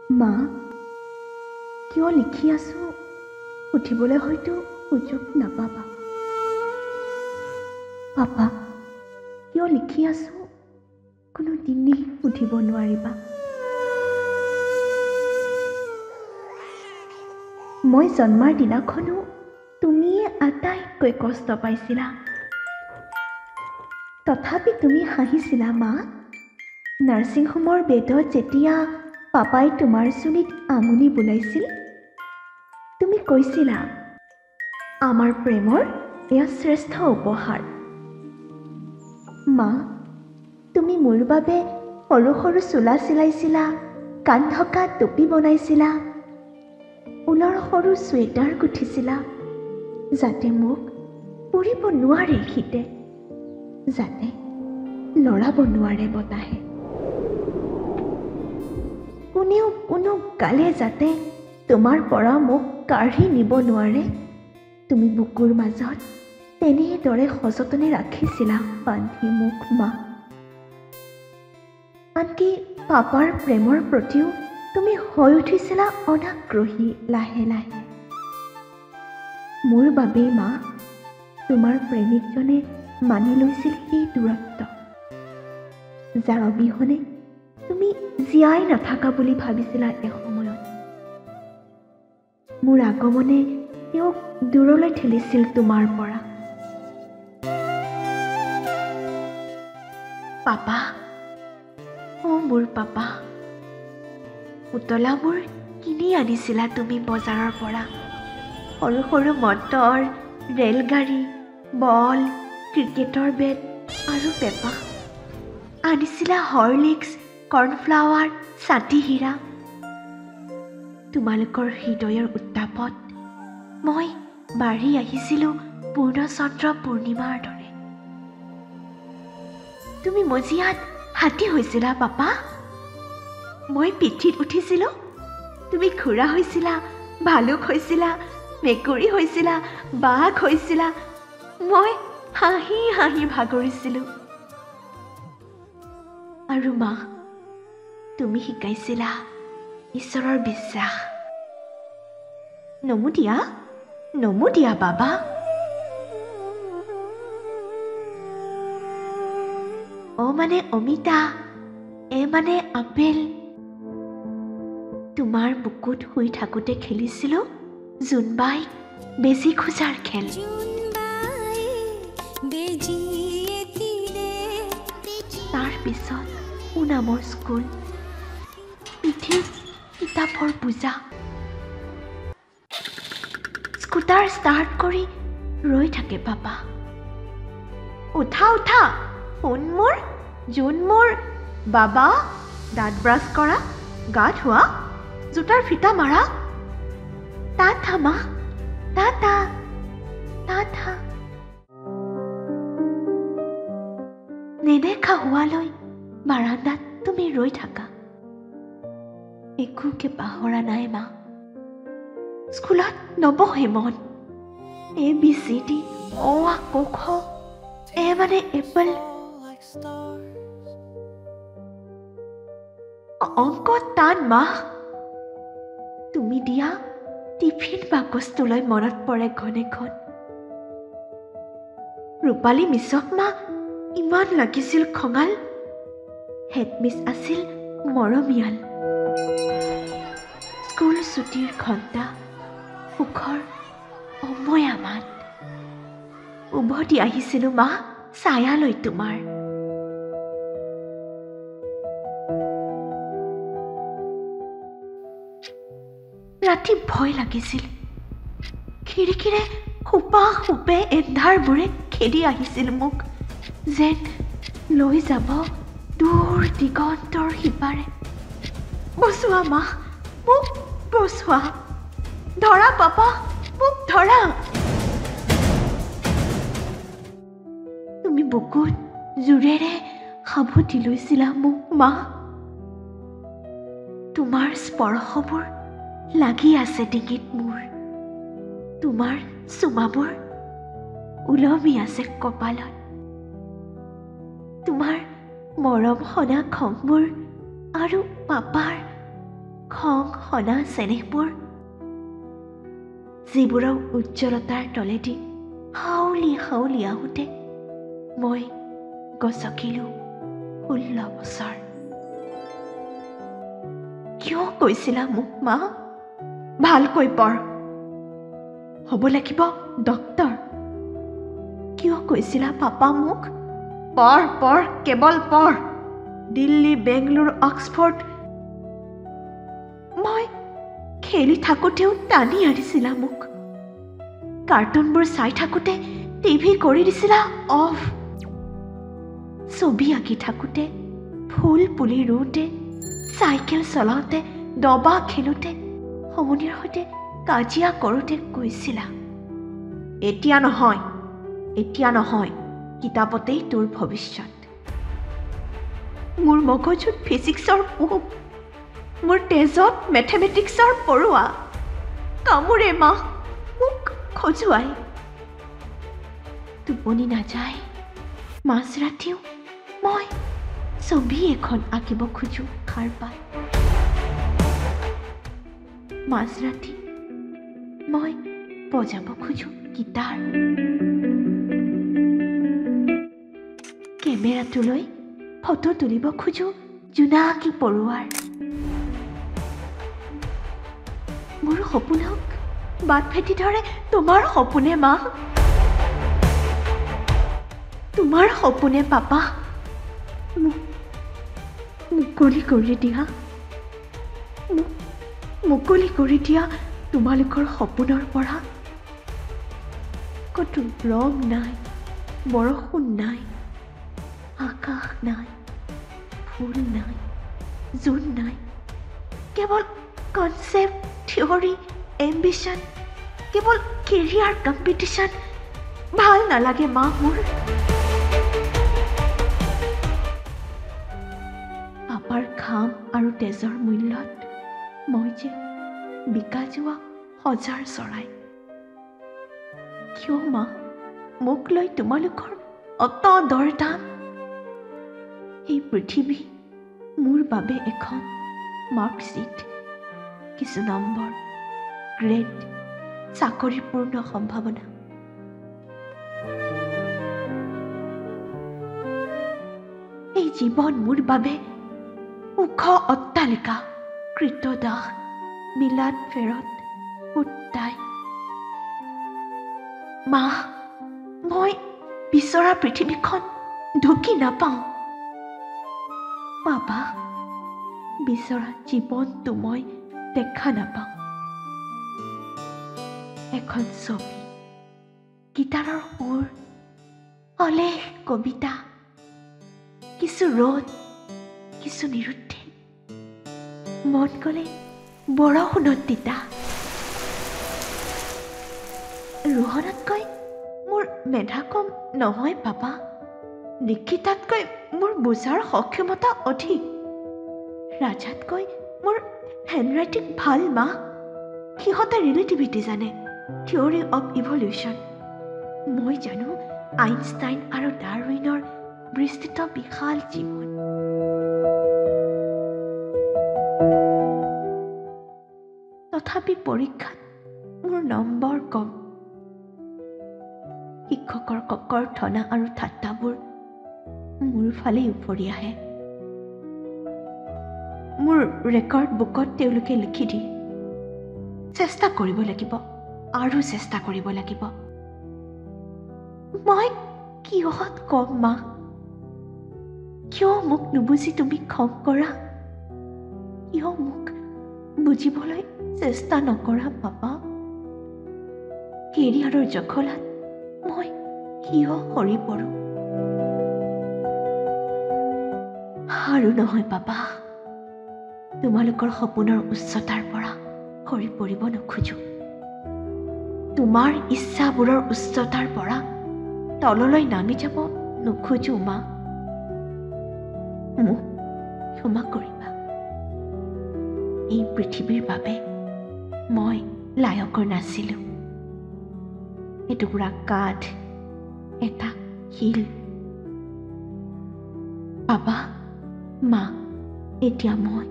মা, কিয় লিখি আছো সুধিবলৈ হয়তো সুযোগ নাপাবা। পাপা, কিয় লিখি আছো কোনো দিনেই সুধিব নোৱাৰিবা। মই জন্মাৰ দিনাখনো তুমিয়ে আটাইতকৈ কষ্ট পাইছিলা, তথাপি তুমি হাঁহিছিলা মা। নাৰ্ছিং হোমৰ বেডত যেতিয়া পাপাই তোমাৰ চুলিত আঙুলি বুলাইছিল, তুমি কৈছিলা আমাৰ প্ৰেমৰ এয়া শ্ৰেষ্ঠ উপহাৰ। মা, তুমি মোৰ বাবে সৰু সৰু চোলা চিলাইছিলা, কাণ থকা টুপি বনাইছিলা, ঊলৰ সৰু চুৱেটাৰ গুঠিছিলা, যাতে মোক পুৰিব নোৱাৰে শীতে, যাতে লৰাব নোৱাৰে বতাহে, কোনেও কোনো গালে যাতে তোমাৰ পৰা মোক কাঢ়ি নিব নোৱাৰে। তুমি বুকুৰ মাজত তেনেদৰে সযতনে ৰাখিছিলা বান্ধি মোক মা। আনকি পাপাৰ প্ৰেমৰ প্ৰতিও তুমি হৈ উঠিছিলা অনাগ্ৰহী লাহে লাহে। মোৰ বাবেই মা, তোমাৰ প্ৰেমিকজনে মানি লৈছিল সেই দূৰত্ব, যাৰ অবিহনে তুমি জীয়াই নাথাকা বুলি ভাবিছিলা এসময়ত। মোৰ আগমনে তেওঁক দূৰলৈ ঠেলিছিল তোমাৰ পৰা। পাপা, মোৰ পাপা, পুতলাবোৰ কিনি আনিছিলা তুমি বজাৰৰ পৰা। সৰু সৰু মটৰ, ৰেলগাড়ী, বল, ক্ৰিকেটৰ বেট আৰু পেপা। আনিছিলা হৰলিক্স, কৰ্ণফ্লাৱাৰ, ছাতি হীৰা। তোমালোকৰ হৃদয়ৰ উত্তাপত মই বাঢ়ি আহিছিলোঁ পূৰ্ণচন্দ্ৰ পূৰ্ণিমাৰ দৰে। তুমি মজিয়াত হাতী হৈছিলা পাপা, মই পিঠিত উঠিছিলোঁ। তুমি ঘোঁৰা হৈছিলা, ভালুক হৈছিলা, মেকুৰী হৈছিলা, বাঘ হৈছিলা। মই হাঁহি হাঁহি ভাগৰিছিলোঁ। আৰু মা, তুমি শিকাইছিলা ঈশ্বৰৰ বিশ্বাস। নমো দিয়া বাবা। অ মানে অমিতা, এ মানে আপেল। তোমাৰ বুকুত শুই থাকোঁতে খেলিছিলোঁ জোনবাই বেজী খোজাৰ খেল। তাৰ পিছত নামৰ স্কুল, পিঠিত কিতাপৰ বোজা। স্কুটাৰ ষ্টাৰ্ট কৰি ৰৈ থাকে পাপা। উঠা উঠা, সোণ মোৰ, জোন মোৰ, বাবা, দাঁত ব্ৰাছ কৰা, গা ধোৱা, জোতাৰ ফিটা মাৰা। টাটা মা, টাটা টাটা। নেদেখা হোৱালৈ বাৰান্দাত তুমি ৰৈ থাকা। একোকে পাহৰা নাই মা। স্কুলত নবহে মন। ABCD, অ আ ক খ, এ মানে এপল। অংক টান মা। তুমি দিয়া টিফিন বাকচটোলৈ মনত পৰে ঘনে ঘন। ৰূপালী মিছক মা ইমান লাগিছিল খঙাল। হেডমিছ আছিল মৰমীয়াল। স্কুল ছুটিৰ ঘণ্টা, সুখৰ অময়া মাত। উভতি আহিছিলোঁ মা ছায়ালৈ তোমাৰ। ৰাতি ভয় লাগিছিল। খিৰিকীৰে সোপা সোপে এন্ধাৰবোৰে খেদি আহিছিল মোক, যেন লৈ যাব দূৰ দিগন্তৰ সিপাৰে। বচোৱা মা, মোক বচোৱা। ধৰা পাপা, মোক ধৰা। তুমি বুকুত জোৰেৰে সাৱটি লৈছিলা মোক মা। তোমাৰ স্পৰ্শবোৰ লাগি আছে ডিঙিত মোৰ। তোমাৰ চুমাবোৰ ওলমি আছে কপালত। তোমাৰ মৰম সনা খংবোৰ আৰু পাপাৰ খং সনা চেনেহবোৰ যিবোৰৰ উজ্জ্বলতাৰ তলেদি হাউলি হাউলি আহোঁতে মই গছকিলোঁ 16 বছৰ। কিয় কৈছিলা মোক মা ভালকৈ পঢ়, হ'ব লাগিব ডক্তৰ? কিয় কৈছিলা পাপা মোক পঢ় পঢ় কেৱল পঢ়, দিল্লী বেংগলোৰ অক্সফৰ্ড? মই খেলি থাকোঁতেও টানি আনিছিলা মোক, কাৰ্টুনবোৰ চাই থাকোঁতে টিভি কৰি দিছিলা অফ, ছবি আঁকি থাকোঁতে, ফুল পুলি ৰুওঁতে, চাইকেল চলাওঁতে, দবা খেলোঁতে, সমনীয়াৰ সৈতে কাজিয়া কৰোঁতে কৈছিলা এতিয়া নহয়, এতিয়া নহয়, কিতাপতেই তোৰ ভৱিষ্যত। মোৰ মগজুত ফিজিক্সৰ পোক, মোৰ তেজত মেথমেটিক্সৰ পৰুৱা কামোৰে মা মোক খজুৱাই। টোপনি নাযায়, মাজৰাতিও মই ছবি এখন আঁকিব খোজোঁ সাৰ পাই। মাজৰাতি মই বজাব খোজোঁ গীটাৰ। কেমেৰাটোলৈ ফটো তুলিব খোজোঁ জোনাকী পৰুৱাৰ। মোৰ সপোনক বাট ভেটি ধৰে তোমাৰ সপোনে মা, তোমাৰ সপোনে পাপা। মুকলি কৰি দিয়া, মুকলি কৰি দিয়া তোমালোকৰ সপোনৰ পৰা। ক'তো ৰং নাই, বৰষুণ নাই, আকাশ নাই, ফুল নাই, জোন নাই, কেৱল কনচেপ্ট, থিয়ৰী, এম্বিশ্যন, কেৱল কেৰিয়াৰ কম্পিটিশ্যন। ভাল নালাগে মা মোৰ। পাপাৰ ঘাম আৰু তেজৰ মূল্যত মই যে বিকা যোৱা সজাৰ চৰাই। কিয় মা মোক লৈ তোমালোকৰ অত দৰদাম? এই পৃথিৱী মোৰ বাবে এখন মাৰ্কশ্বিট, কিছু নম্বৰ, গ্ৰেড, চাকৰিৰ পূৰ্ণ সম্ভাৱনা। এই জীৱন মোৰ বাবে ওখ অট্টালিকা, কৃতদাস, মিলাদ ফেৰত উত্তাই। মা মই বিচৰা পৃথিৱীখন ঢুকি নাপাওঁ। পাপা বিচৰা জীৱনটো মই দেখা নাপাওঁ। এখন ছবি, গীটাৰৰ সুৰ, অলেখ কবিতা, কিছু ৰ'দ, কিছু নিৰুদ্ধে, মন গ'লে বৰষুণত তিতা। ৰোহনতকৈ মোৰ মেধা কম নহয় পাপা, দীক্ষিতাতকৈ মোৰ বুজাৰ সক্ষমতা অধিক, ৰাজাতকৈ মোৰ হেণ্ডৰাইটিং ভাল মা। সিহঁতে ৰিলেটিভিটি জানে, থিয়ৰী অৱ ইভলিউশ্যন। মই জানো আইনষ্টাইন আৰু ডাৰউইনৰ বিস্তৃত বিশাল জীৱন। তথাপি পৰীক্ষাত মোৰ নম্বৰ কম। শিক্ষকৰ ককৰ্থনা আৰু ঠাট্টাবোৰ মোৰ ফালেই উফৰি আহে। মোৰ ৰেকৰ্ড বুকত তেওঁলোকে লিখি দিয়ে চেষ্টা কৰিব লাগিব আৰু চেষ্টা কৰিব লাগিব। মই কিহত কম মা? কিয় মোক নুবুজি তুমি খং কৰা? কিয় মোক বুজিবলৈ চেষ্টা নকৰা পাপা? কেৰিয়াৰৰ জখলাত মই কিয় সৰি পৰোঁ? আৰু নহয় পাপা, তোমালোকৰ সপোনৰ উচ্চতাৰ পৰা সৰি পৰিব নোখোজোঁ। তোমাৰ ইচ্ছাবোৰৰ উচ্চতাৰ পৰা তললৈ নামি যাব নোখোজোঁ মা। মোক ক্ষমা কৰিবা। এই পৃথিৱীৰ বাবে মই লায়কৰ নাছিলোঁ। এটুকুৰা কাঠ, এটা শিল। পাপা, মা, এতিয়া মই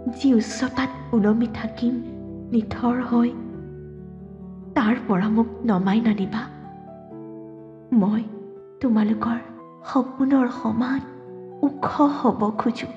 যি উচ্চতাত ওলমি থাকিম নিথৰ হৈ, তাৰ পৰা মোক নমাই নানিবা। মই তোমালোকৰ সপোনৰ সমান ওখ হ'ব খোজো।